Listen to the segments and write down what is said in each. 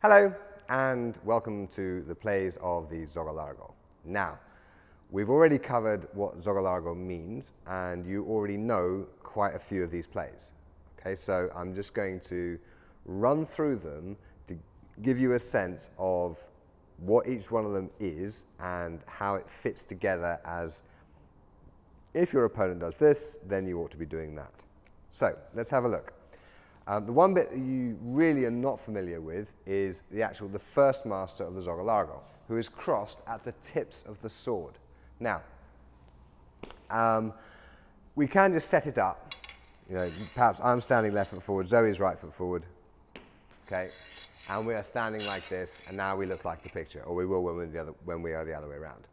Hello and welcome to the plays of the Zogho Largo. Now, we've already covered what Zogho Largo means and you already know quite a few of these plays. Okay, so I'm just going to run through them to give you a sense of what each one of them is and how it fits together as if your opponent does this, then you ought to be doing that. So let's have a look. The one bit that you really are not familiar with is the first master of the Zogho Largo, who is crossed at the tips of the sword. Now, we can just set it up. You know, perhaps I'm standing left foot forward, Zoe's right foot forward, okay, and we are standing like this, and now we look like the picture, or we will when we are the other way around.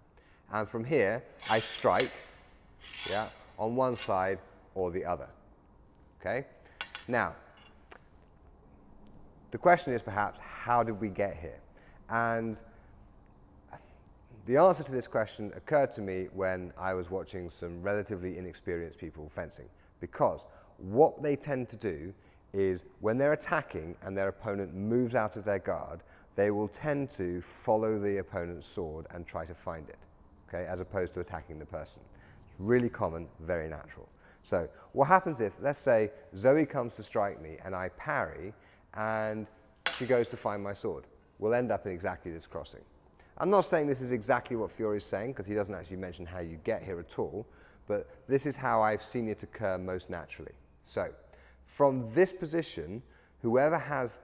And from here, I strike, yeah, on one side or the other, okay. Now, the question is perhaps, how did we get here? And the answer to this question occurred to me when I was watching some relatively inexperienced people fencing, because what they tend to do is when they're attacking and their opponent moves out of their guard, they will tend to follow the opponent's sword and try to find it, okay, as opposed to attacking the person. It's really common, very natural. So what happens if, let's say, Zoe comes to strike me and I parry, and she goes to find my sword? We'll end up in exactly this crossing. I'm not saying this is exactly what Fury's saying, because he doesn't actually mention how you get here at all, but this is how I've seen it occur most naturally. So, from this position, whoever has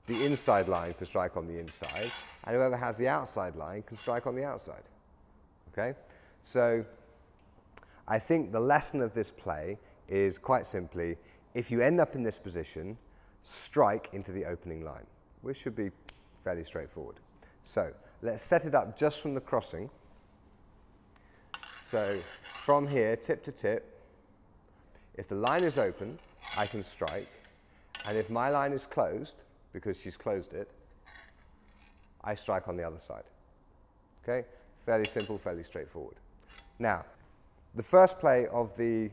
the inside line can strike on the inside, and whoever has the outside line can strike on the outside. Okay? So, I think the lesson of this play is quite simply, if you end up in this position, strike into the opening line, which should be fairly straightforward. So let's set it up just from the crossing. So from here, tip to tip, if the line is open, I can strike, and if my line is closed, because she's closed it, I strike on the other side. Okay? Fairly simple, fairly straightforward. Now, the first play of the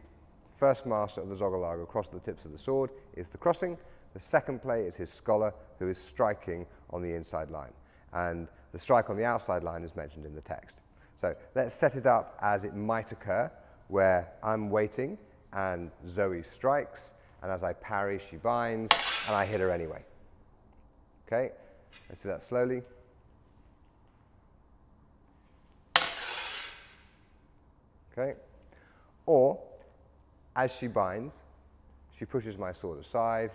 first master of the Zogho Largo across the tips of the sword is the crossing. The second play is his scholar, who is striking on the inside line. And the strike on the outside line is mentioned in the text. So let's set it up as it might occur, where I'm waiting and Zoe strikes, and as I parry, she binds, and I hit her anyway. Okay, let's do that slowly. Okay, or as she binds, she pushes my sword aside,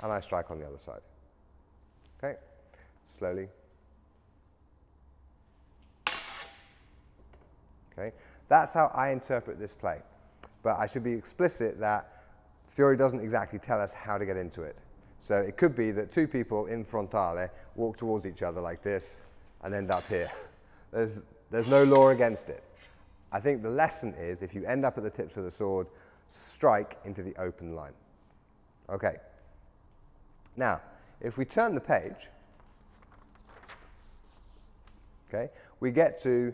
and I strike on the other side. Okay, slowly. Okay, that's how I interpret this play. But I should be explicit that Fury doesn't exactly tell us how to get into it. So it could be that two people in frontale walk towards each other like this and end up here. There's no law against it. I think the lesson is, if you end up at the tips of the sword, strike into the open line. Okay. Now, if we turn the page, okay, we get to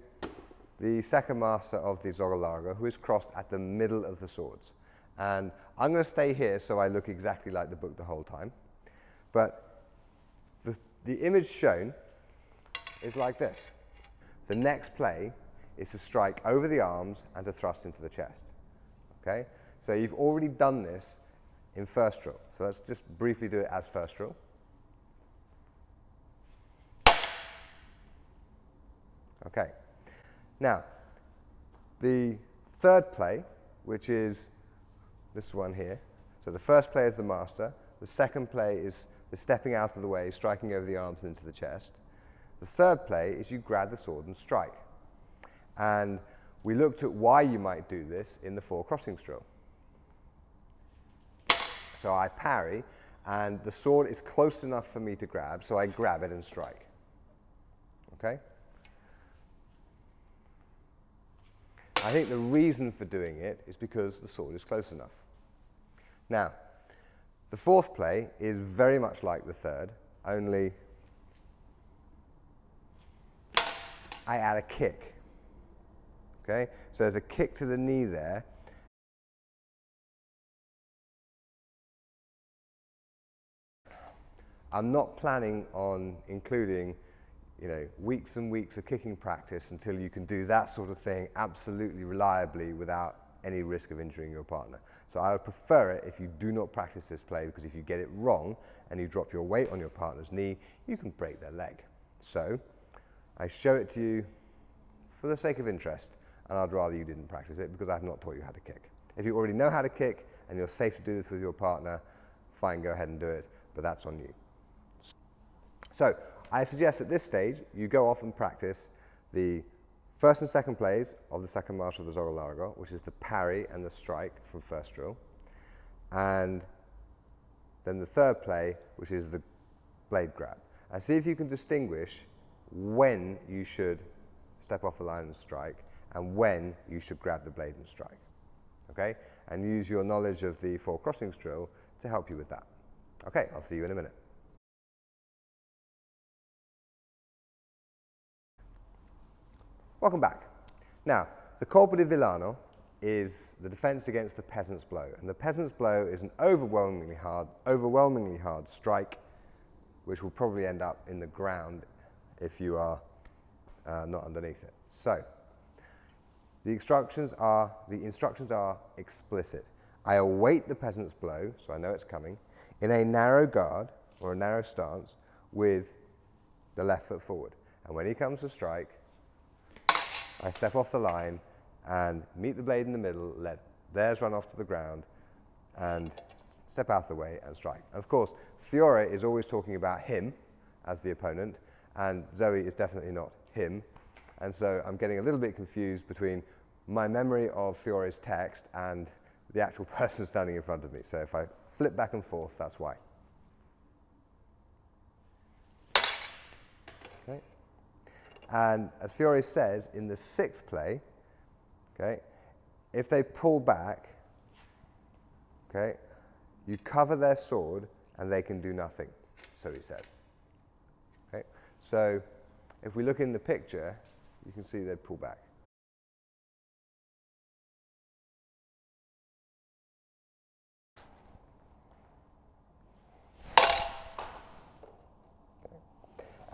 the second master of the Zogho Largo, who is crossed at the middle of the swords. And I'm going to stay here so I look exactly like the book the whole time. But the image shown is like this. The next play is to strike over the arms and to thrust into the chest. Okay? So you've already done this in first drill. So let's just briefly do it as first drill. Okay. Now, the third play, which is this one here. So the first play is the master. The second play is the stepping out of the way, striking over the arms and into the chest. The third play is you grab the sword and strike. And we looked at why you might do this in the four crossings drill. So I parry, and the sword is close enough for me to grab, so I grab it and strike. Okay? I think the reason for doing it is because the sword is close enough. Now, the fourth play is very much like the third, only I add a kick. Okay? So there's a kick to the knee there. I'm not planning on including, weeks and weeks of kicking practice until you can do that sort of thing absolutely reliably without any risk of injuring your partner. So I would prefer it if you do not practice this play, because if you get it wrong and you drop your weight on your partner's knee, you can break their leg. So I show it to you for the sake of interest, and I'd rather you didn't practice it because I've not taught you how to kick. If you already know how to kick and you're safe to do this with your partner, fine, go ahead and do it, but that's on you. So I suggest at this stage you go off and practice the first and second plays of the second march of the Zogho Largo, which is the parry and the strike from first drill, and then the third play, which is the blade grab. And see if you can distinguish when you should step off the line and strike and when you should grab the blade and strike. Okay? And use your knowledge of the 4 crossings drill to help you with that. Okay, I'll see you in a minute. Welcome back. Now, the colpo di villano is the defense against the peasant's blow. And the peasant's blow is an overwhelmingly hard strike, which will probably end up in the ground if you are not underneath it. So, the instructions are explicit. I await the peasant's blow, so I know it's coming, in a narrow guard or a narrow stance with the left foot forward. And when he comes to strike, I step off the line and meet the blade in the middle, let theirs run off to the ground, and step out of the way and strike. And of course, Fiore is always talking about him as the opponent, and Zoe is definitely not him. And so I'm getting a little bit confused between my memory of Fiore's text and the actual person standing in front of me. So if I flip back and forth, that's why. Okay. And as Fiore says in the 6th play, okay, if they pull back, okay, you cover their sword and they can do nothing, so he says. Okay. So if we look in the picture, you can see they pull back.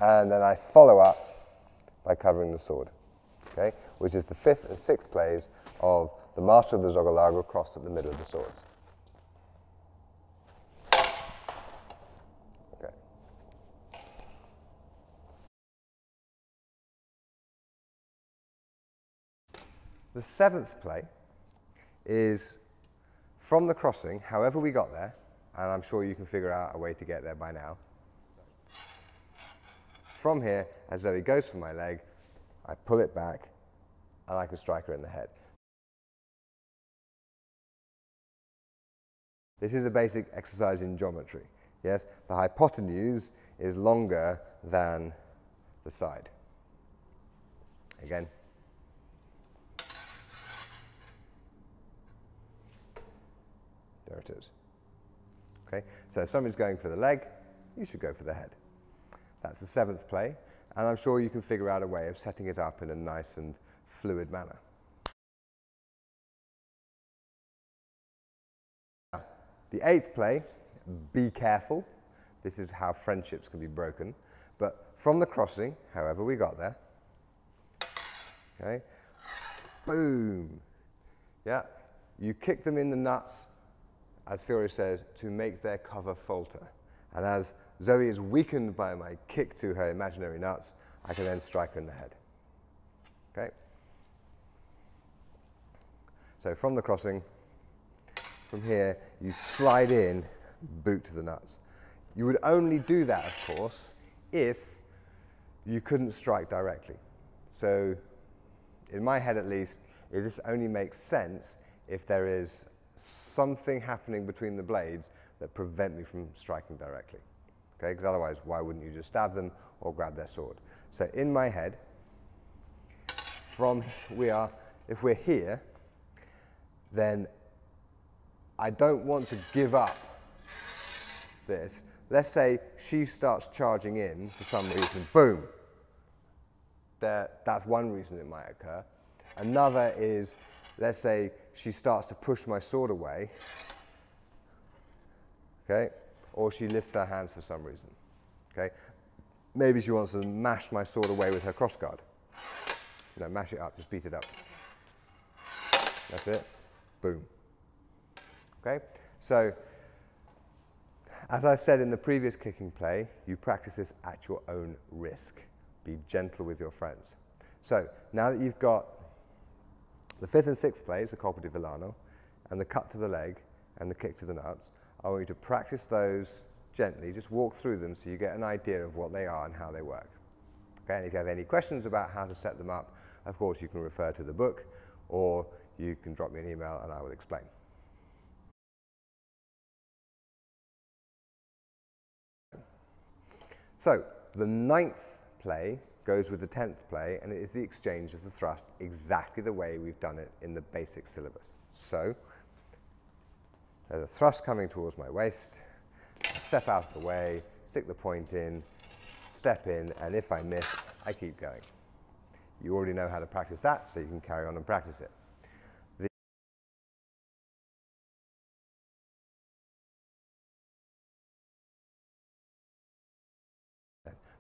And then I follow up by covering the sword, okay, which is the 5th and 6th plays of the Master of the Zogho Largo crossed at the middle of the swords. Okay. The 7th play is from the crossing, however we got there, and I'm sure you can figure out a way to get there by now. From here, as Zoe goes for my leg, I pull it back, and I can strike her in the head. This is a basic exercise in geometry. Yes, the hypotenuse is longer than the side. Again. There it is. Okay, so if somebody's going for the leg, you should go for the head. That's the 7th play, and I'm sure you can figure out a way of setting it up in a nice and fluid manner. The 8th play, be careful. This is how friendships can be broken. But from the crossing, however we got there, okay, boom. Yeah, you kick them in the nuts, as Fiore says, to make their cover falter. And as Zoe is weakened by my kick to her imaginary nuts, I can then strike her in the head. Okay? So from the crossing, from here, you slide in, boot to the nuts. You would only do that, of course, if you couldn't strike directly. So in my head at least, this only makes sense if there is something happening between the blades that prevent me from striking directly. Okay, because otherwise, why wouldn't you just stab them or grab their sword? So in my head, if we're here, then I don't want to give up this. Let's say she starts charging in for some reason, boom. That's one reason it might occur. Another is, let's say she starts to push my sword away, okay, or she lifts her hands for some reason. Okay? Maybe she wants to mash my sword away with her crossguard. No, mash it up, just beat it up. That's it. Boom. Okay? So, as I said in the previous kicking play, you practice this at your own risk. Be gentle with your friends. So, now that you've got the 5th and 6th plays, the colpo di Villano, and the cut to the leg, and the kick to the nuts, I want you to practice those gently. Just walk through them so you get an idea of what they are and how they work. Okay? And if you have any questions about how to set them up, of course, you can refer to the book, or you can drop me an email and I will explain. So, the 9th play goes with the 10th play, and it is the exchange of the thrust exactly the way we've done it in the basic syllabus. So, there's a thrust coming towards my waist, I step out of the way, stick the point in, step in, and if I miss, I keep going. You already know how to practice that, so you can carry on and practice it.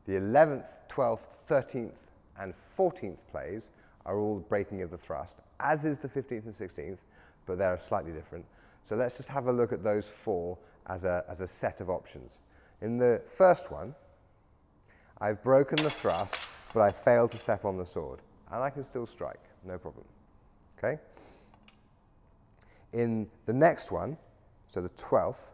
The 11th, 12th, 13th, and 14th plays are all breaking of the thrust, as is the 15th and 16th, but they're slightly different. So let's just have a look at those 4 as a set of options. In the first one, I've broken the thrust, but I failed to step on the sword, and I can still strike, no problem. Okay? In the next one, so the 12th,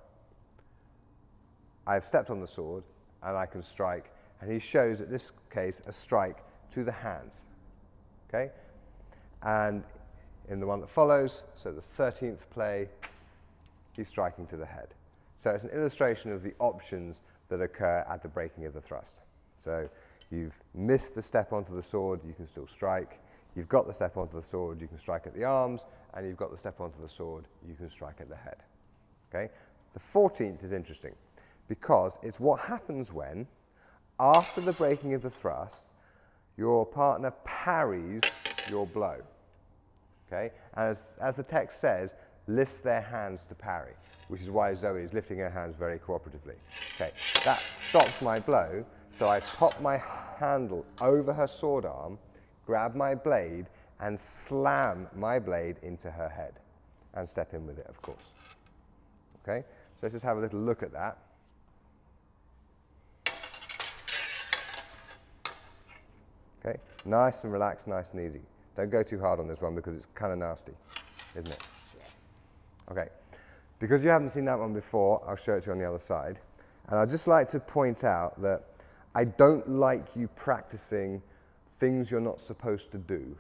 I've stepped on the sword, and I can strike, and he shows, in this case, a strike to the hands. Okay? And in the one that follows, so the 13th play, he's striking to the head. So it's an illustration of the options that occur at the breaking of the thrust. So you've missed the step onto the sword, you can still strike. You've got the step onto the sword, you can strike at the arms, and you've got the step onto the sword, you can strike at the head. Okay? The 14th is interesting because it's what happens when, after the breaking of the thrust, your partner parries your blow. Okay? As the text says, lifts their hands to parry, which is why Zoe is lifting her hands very cooperatively. Okay? That stops my blow, so I pop my handle over her sword arm, grab my blade, and slam my blade into her head, and step in with it, of course. Okay? So let's just have a little look at that. Okay, nice and relaxed, nice and easy. Don't go too hard on this one because it's kind of nasty, isn't it? Yes. Okay, because you haven't seen that one before, I'll show it to you on the other side. And I'd just like to point out that I don't like you practicing things you're not supposed to do.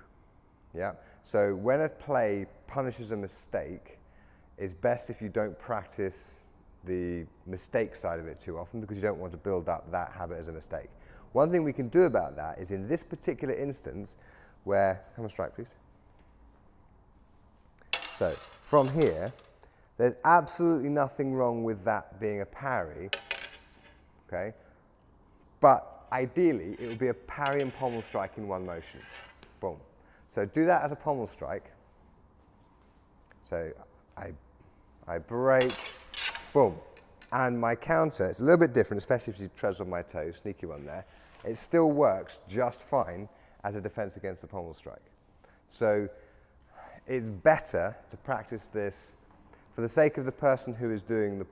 Yeah? So when a play punishes a mistake, it's best if you don't practice the mistake side of it too often because you don't want to build up that habit as a mistake. One thing we can do about that is in this particular instance where, come and strike please. So from here, there's absolutely nothing wrong with that being a parry, okay? But ideally, it would be a parry and pommel strike in one motion. Boom. So do that as a pommel strike. So I break, boom. And my counter, it's a little bit different, especially if she treads on my toes, sneaky one there. It still works just fine as a defense against the pommel strike. So it's better to practice this for the sake of the person who is doing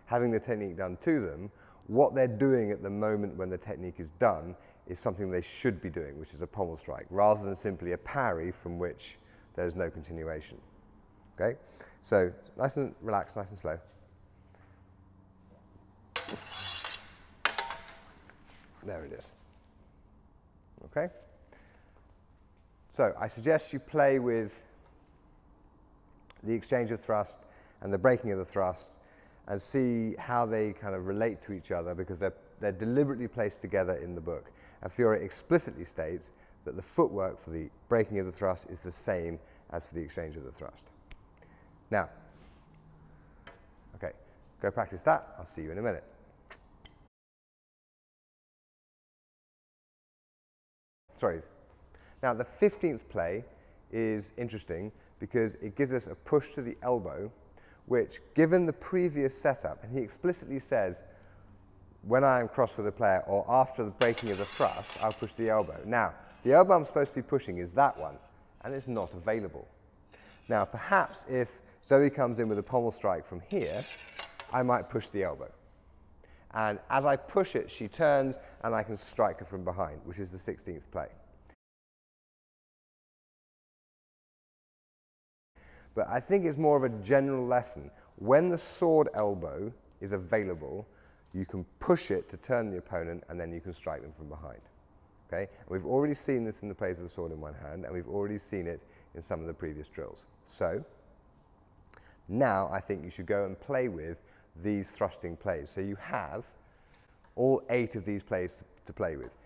having the technique done to them. What they're doing at the moment when the technique is done is something they should be doing, which is a pommel strike, rather than simply a parry from which there's no continuation. Okay? So nice and relaxed, nice and slow. There it is. Okay? So I suggest you play with the exchange of thrust and the breaking of the thrust and see how they kind of relate to each other because they're deliberately placed together in the book. And Fiore explicitly states that the footwork for the breaking of the thrust is the same as for the exchange of the thrust. Now, okay, go practice that. I'll see you in a minute. Sorry. Now, the 15th play is interesting because it gives us a push to the elbow, which, given the previous setup, and he explicitly says when I am cross with a player or after the breaking of the thrust, I'll push the elbow. Now, the elbow I'm supposed to be pushing is that one, and it's not available. Now, perhaps if Zoe comes in with a pommel strike from here, I might push the elbow. And as I push it, she turns, and I can strike her from behind, which is the 16th play. But I think it's more of a general lesson. When the sword elbow is available, you can push it to turn the opponent, and then you can strike them from behind. Okay? And we've already seen this in the plays of the sword in one hand, and we've already seen it in some of the previous drills. So now I think you should go and play with these thrusting plays. So you have all 8 of these plays to play with.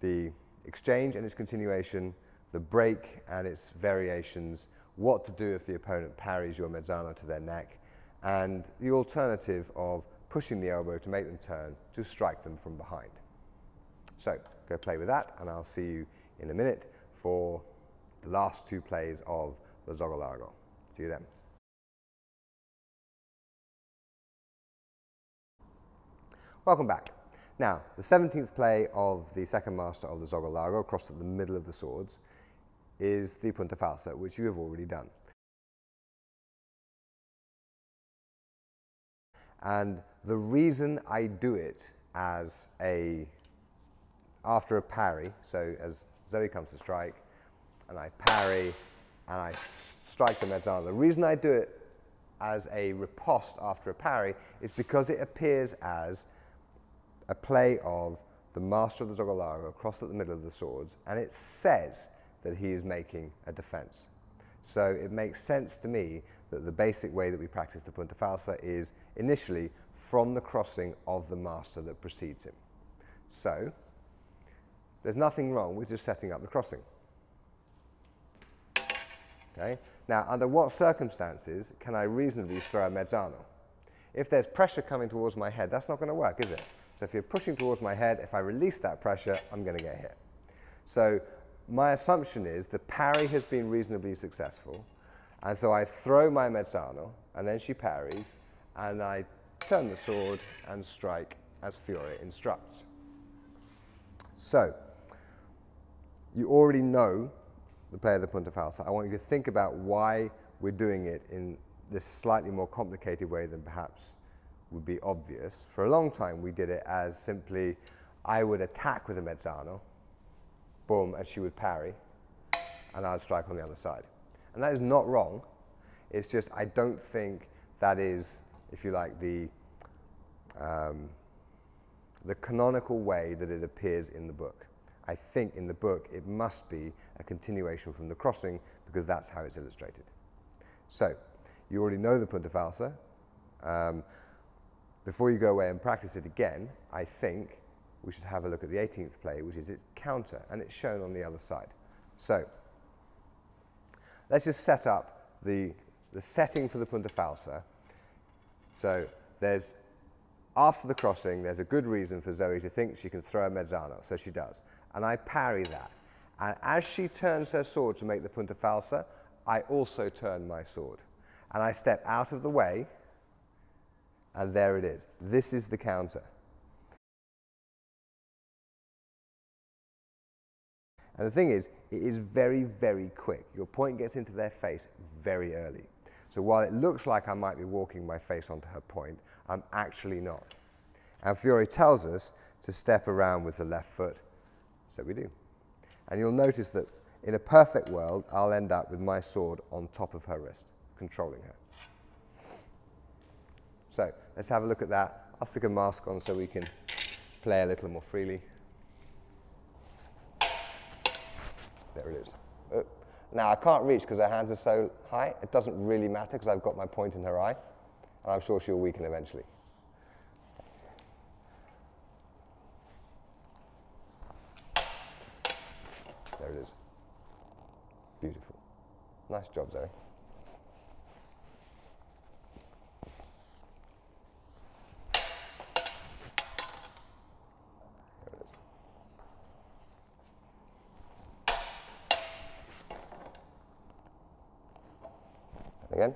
The exchange and its continuation, the break and its variations, what to do if the opponent parries your mezzano to their neck, and the alternative of pushing the elbow to make them turn to strike them from behind. So go play with that, and I'll see you in a minute for the last 2 plays of the Zogho Largo. See you then. Welcome back. Now, the 17th play of the second master of the Zogho Largo, across at the middle of the swords, is the punta falsa, which you have already done. And the reason I do it as after a parry, so as Zoe comes to strike, and I parry, and I strike the mezzano. The reason I do it as a riposte after a parry is because it appears as a play of the master of the Zogho Largo across at the middle of the swords, and it says that he is making a defense. So it makes sense to me that the basic way that we practice the punta falsa is initially from the crossing of the master that precedes him. So there's nothing wrong with just setting up the crossing. Okay? Now, under what circumstances can I reasonably throw a mezzano? If there's pressure coming towards my head, that's not going to work, is it? So if you're pushing towards my head, if I release that pressure, I'm going to get hit. So my assumption is the parry has been reasonably successful, and so I throw my mezzano, and then she parries, and I turn the sword and strike as Fiore instructs. So you already know the play of the punta falsa. I want you to think about why we're doing it in this slightly more complicated way than perhaps would be obvious. For a long time, we did it as simply, I would attack with a mezzano, boom, and she would parry, and I would strike on the other side. And that is not wrong. It's just I don't think that is, if you like, the canonical way that it appears in the book. I think in the book it must be a continuation from the crossing, because that's how it's illustrated. So you already know the punta falsa. Before you go away and practice it again, I think we should have a look at the 18th play, which is its counter, and it's shown on the other side. So let's just set up the setting for the punta falsa. So there's, after the crossing, there's a good reason for Zoe to think she can throw a mezzano, so she does. And I parry that. And as she turns her sword to make the punta falsa, I also turn my sword. And I step out of the way, and there it is. This is the counter. And the thing is, it is very, very quick. Your point gets into their face very early. So while it looks like I might be walking my face onto her point, I'm actually not. And Fiore tells us to step around with the left foot, so we do. And you'll notice that in a perfect world, I'll end up with my sword on top of her wrist, controlling her. So let's have a look at that. I'll stick a mask on so we can play a little more freely. There it is. Oh. Now I can't reach because her hands are so high. It doesn't really matter because I've got my point in her eye, and I'm sure she'll weaken eventually. There it is. Beautiful. Nice job, Zoe. Again.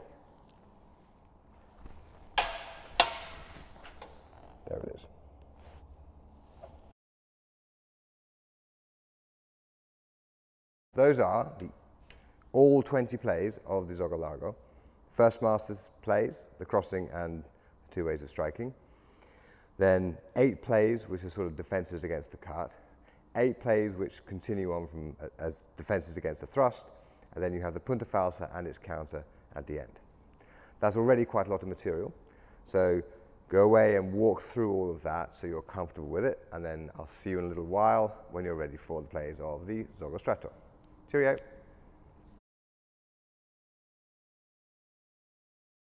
There it is. Those are all 20 plays of the Zogho Largo. First Masters plays, the crossing and the 2 ways of striking. Then 8 plays, which are sort of defenses against the cut. 8 plays which continue on from as defenses against the thrust. And then you have the punta falsa and its counter at the end. That's already quite a lot of material. So go away and walk through all of that so you're comfortable with it. And then I'll see you in a little while when you're ready for the plays of the Zogho Stretto. Cheerio.